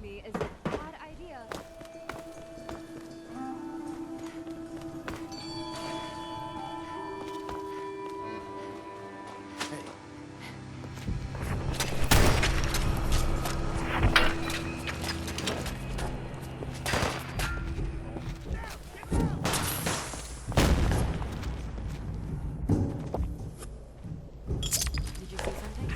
me is a bad idea. Did you see something?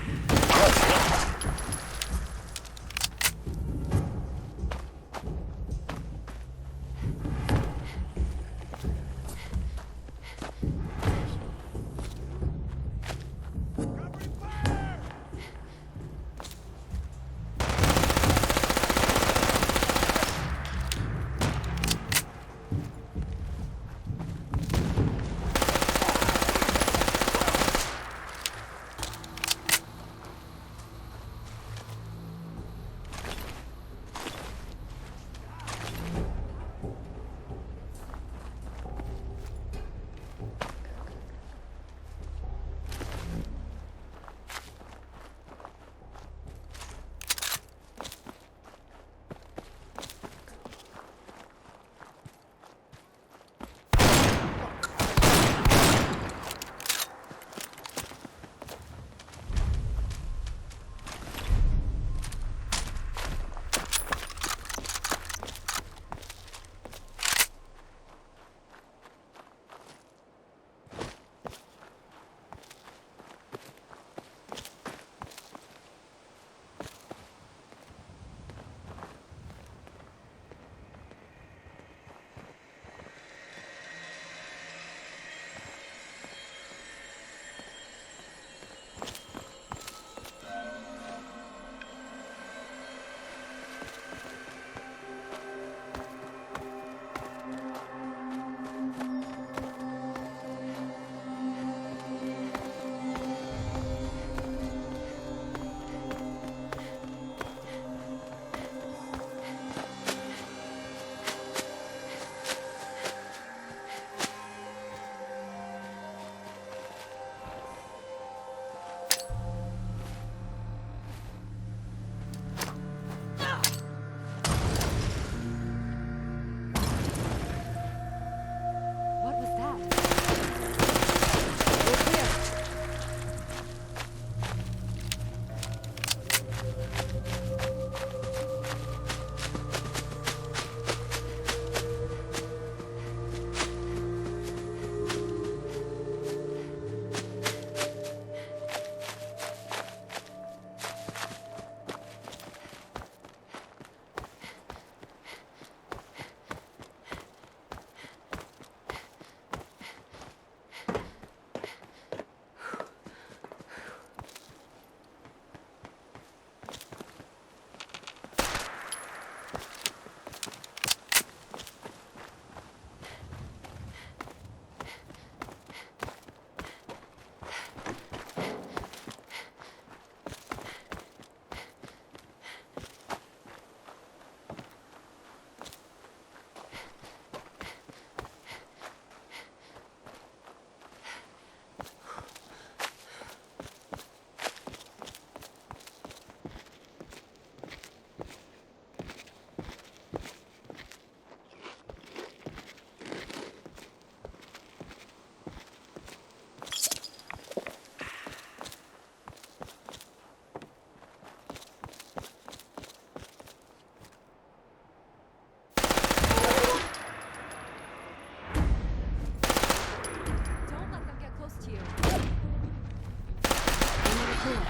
What was that? We're clear. Don't let them get close to you. We're clear.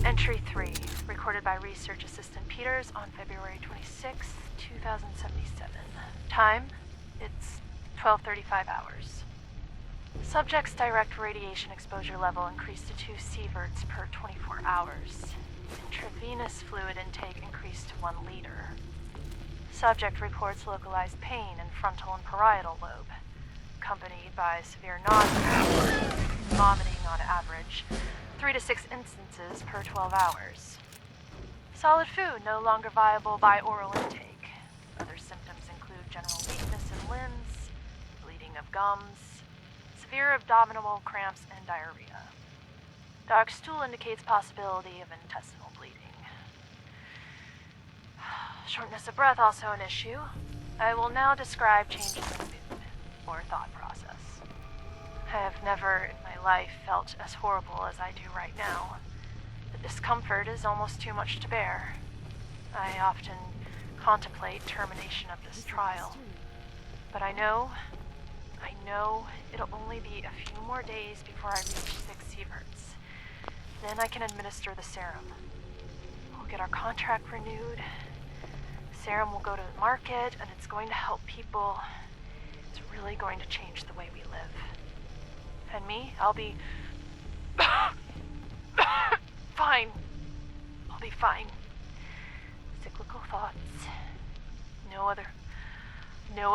Entry 3, recorded by Research Assistant Peters on February 26, 2077. Time, it's 1235 hours. Subject's direct radiation exposure level increased to 2 sieverts per 24 hours. Intravenous fluid intake increased to 1 liter. Subject reports localized pain in frontal and parietal lobe, accompanied by severe nausea, vomiting on average, 3 to 6 instances per 12 hours. Solid food no longer viable by oral intake. Other symptoms include general weakness in limbs, bleeding of gums, severe abdominal cramps, and diarrhea. Dark stool indicates possibility of intestinal bleeding. Shortness of breath also an issue. I will now describe changes in mood or thought process. I have never in my life felt as horrible as I do right now. The discomfort is almost too much to bear. I often contemplate termination of this trial. But I know it'll only be a few more days before I reach 6 sieverts. Then I can administer the serum. We'll get our contract renewed. The serum will go to the market, and it's going to help people. It's really going to change the way we live. And me, I'll be fine. I'll be fine. Cyclical thoughts. No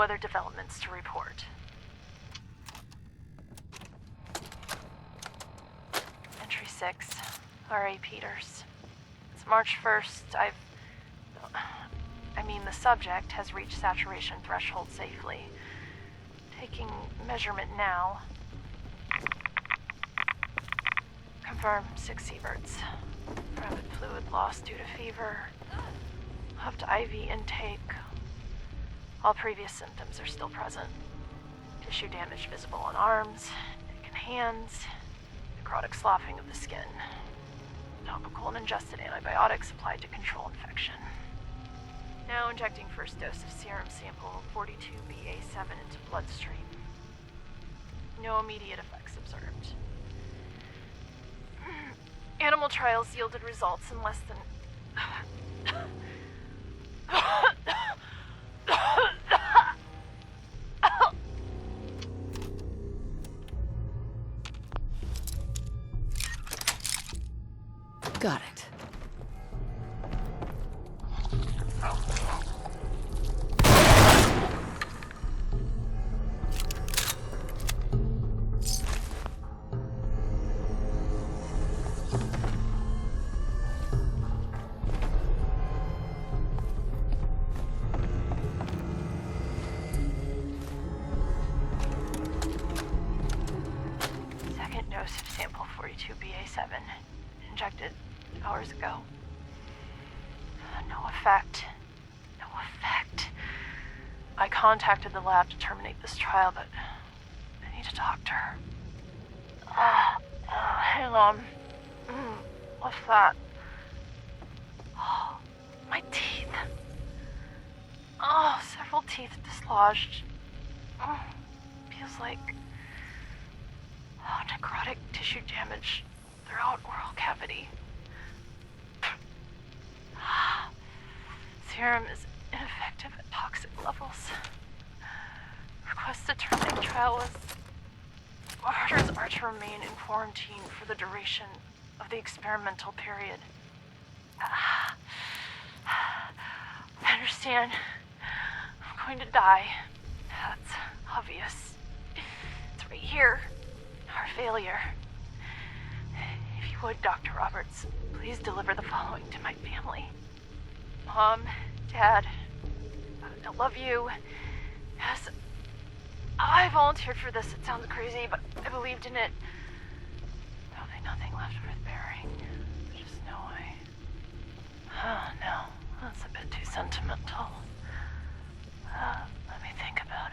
other developments to report. Entry 6, R.A. Peters. It's March 1st. The subject has reached saturation threshold safely. Taking measurement now. Confirm 6 sieverts. Rapid fluid loss due to fever. Upped IV intake. All previous symptoms are still present. Tissue damage visible on arms, neck and hands. Necrotic sloughing of the skin. Topical and ingested antibiotics applied to control infection. Now injecting first dose of serum sample 42BA7 into bloodstream. No immediate effects observed. Animal trials yielded results in less than... Got it. Second dose of sample 42BA7, injected hours ago. No effect. No effect. I contacted the lab to terminate this trial, but I need a doctor. Hang on. What's that? Oh, my teeth. Oh, several teeth dislodged. Feels like necrotic tissue damage throughout oral cavity. Serum is ineffective at toxic levels. Request to terminate trial was... Orders are to remain in quarantine for the duration of the experimental period. I understand. I'm going to die. That's obvious. It's right here. Our failure. If you would, Dr. Roberts, please deliver the following to my family. Mom, Dad, I love you. Yes, I volunteered for this. It sounds crazy, but I believed in it. There'll be nothing left worth bearing. Just know Oh, no. That's a bit too sentimental. Let me think about it.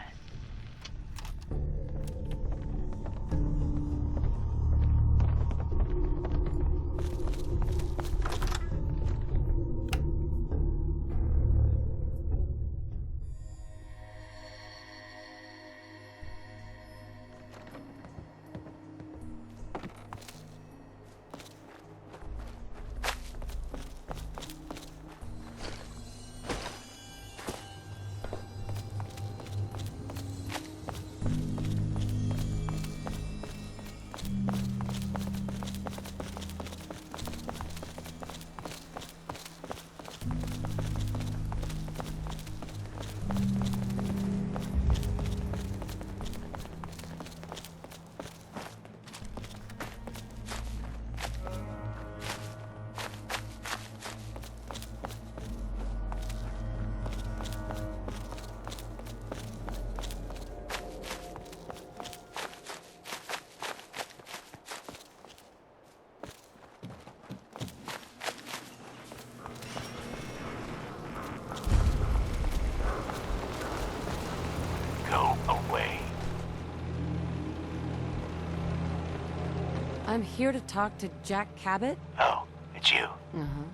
I'm here to talk to Jack Cabot. Oh, it's you. Uh-huh.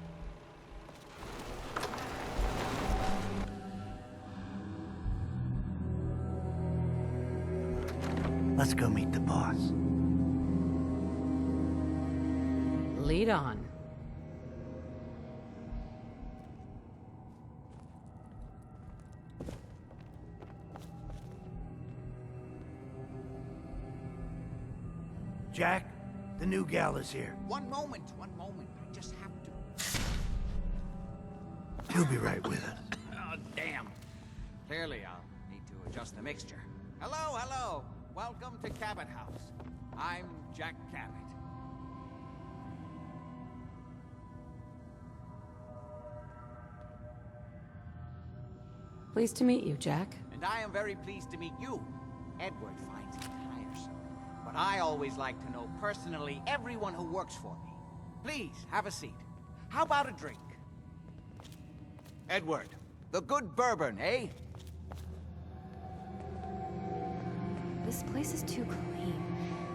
Let's go meet the boss. Lead on. Jack, the new gal is here. One moment. I just have to. He'll be right with us. Oh, damn. Clearly, I'll need to adjust the mixture. Hello. Welcome to Cabot House. I'm Jack Cabot. Pleased to meet you, Jack. And I am very pleased to meet you. Edward finds it tiresome. But I always like to know personally everyone who works for me. Please, have a seat. How about a drink? Edward, the good bourbon, eh? This place is too clean.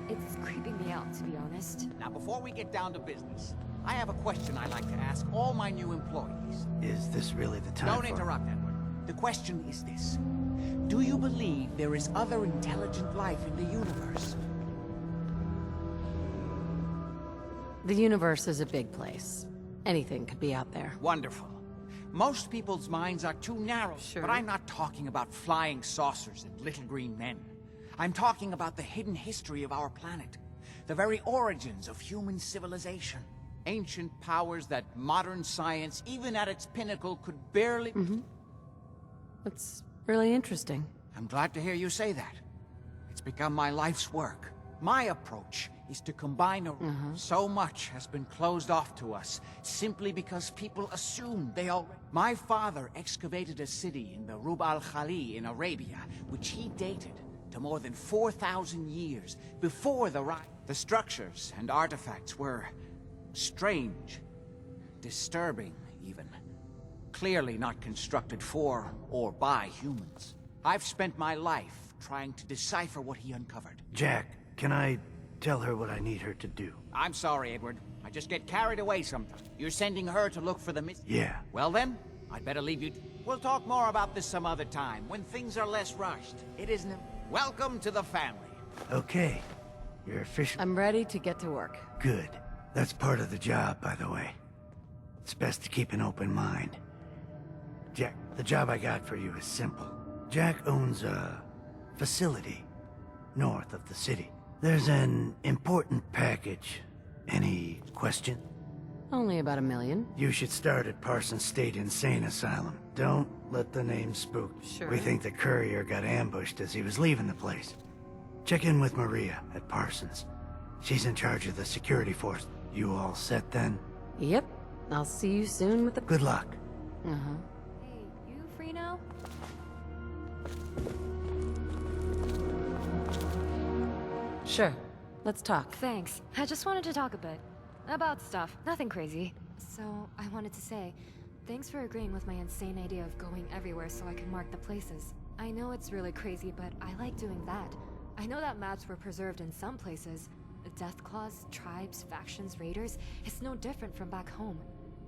It's creeping me out, to be honest. Now, before we get down to business, I have a question I'd like to ask all my new employees. Is this really the time Don't for... interrupt, Edward. The question is this. Do you believe there is other intelligent life in the universe? The universe is a big place. Anything could be out there. Wonderful. Most people's minds are too narrow. Sure. But I'm not talking about flying saucers and little green men. I'm talking about the hidden history of our planet. The very origins of human civilization. Ancient powers that modern science, even at its pinnacle, could barely... That's really interesting. I'm glad to hear you say that. It's become my life's work. My approach is to combine so much has been closed off to us simply because people assume they already... My father excavated a city in the Rub al-Khali in Arabia, which he dated to more than 4,000 years before the rise. The structures and artifacts were strange, disturbing even. Clearly not constructed for or by humans. I've spent my life trying to decipher what he uncovered. Jack, can I tell her what I need her to do? I'm sorry, Edward. I just get carried away sometimes. You're sending her to look for the Yeah. Well then, I'd better leave you. We'll talk more about this some other time, when things are less rushed. It isn't a... Welcome to the family. Okay. You're official. I'm ready to get to work. Good. That's part of the job, by the way. It's best to keep an open mind. Jack, the job I got for you is simple. Jack owns a facility north of the city. There's an important package. Any question? Only about 1 million. You should start at Parsons State Insane Asylum. Don't let the name spook. Sure. We think the courier got ambushed as he was leaving the place. Check in with Maria at Parsons. She's in charge of the security force. You all set then? Yep. I'll see you soon with the... Good luck. Uh-huh. Hey, you free now? Sure. Let's talk. Thanks. I just wanted to talk a bit. About stuff. Nothing crazy. So, I wanted to say, thanks for agreeing with my insane idea of going everywhere so I can mark the places. I know it's really crazy, but I like doing that. I know that maps were preserved in some places. Death claws, tribes, factions, raiders. It's no different from back home.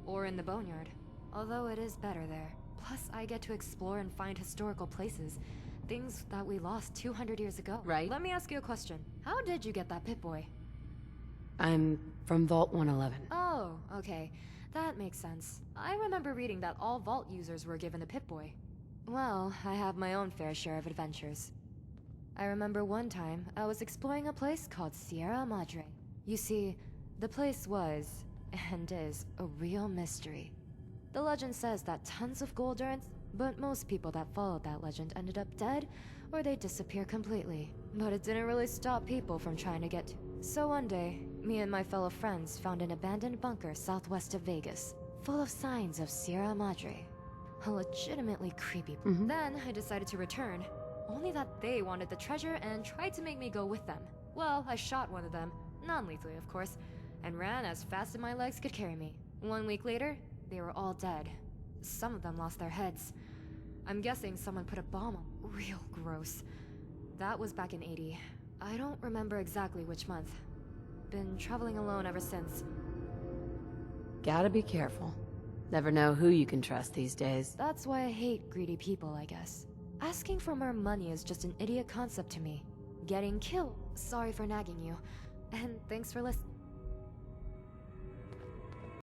Or in the boneyard. Although it is better there. Plus, I get to explore and find historical places. Things that we lost 200 years ago. Right. Let me ask you a question. How did you get that Pip-Boy? I'm from Vault 111. Oh, okay. That makes sense. I remember reading that all Vault users were given a Pip-Boy. Well, I have my own fair share of adventures. I remember one time, I was exploring a place called Sierra Madre. You see, the place was, and is, a real mystery. The legend says that tons of gold earns, but most people that followed that legend ended up dead, or they disappear completely. But it didn't really stop people from trying to get to. So one day, me and my fellow friends found an abandoned bunker southwest of Vegas, full of signs of Sierra Madre. A legitimately creepy. Then I decided to return, only that they wanted the treasure and tried to make me go with them. Well, I shot one of them, non-lethally of course, and ran as fast as my legs could carry me. 1 week later, they were all dead. Some of them lost their heads. I'm guessing someone put a bomb on. Real gross. That was back in '80. I don't remember exactly which month. been traveling alone ever since. Gotta be careful. Never know who you can trust these days. That's why I hate greedy people, I guess. Asking for more money is just an idiot concept to me. Getting killed. Sorry for nagging you. And thanks for listening.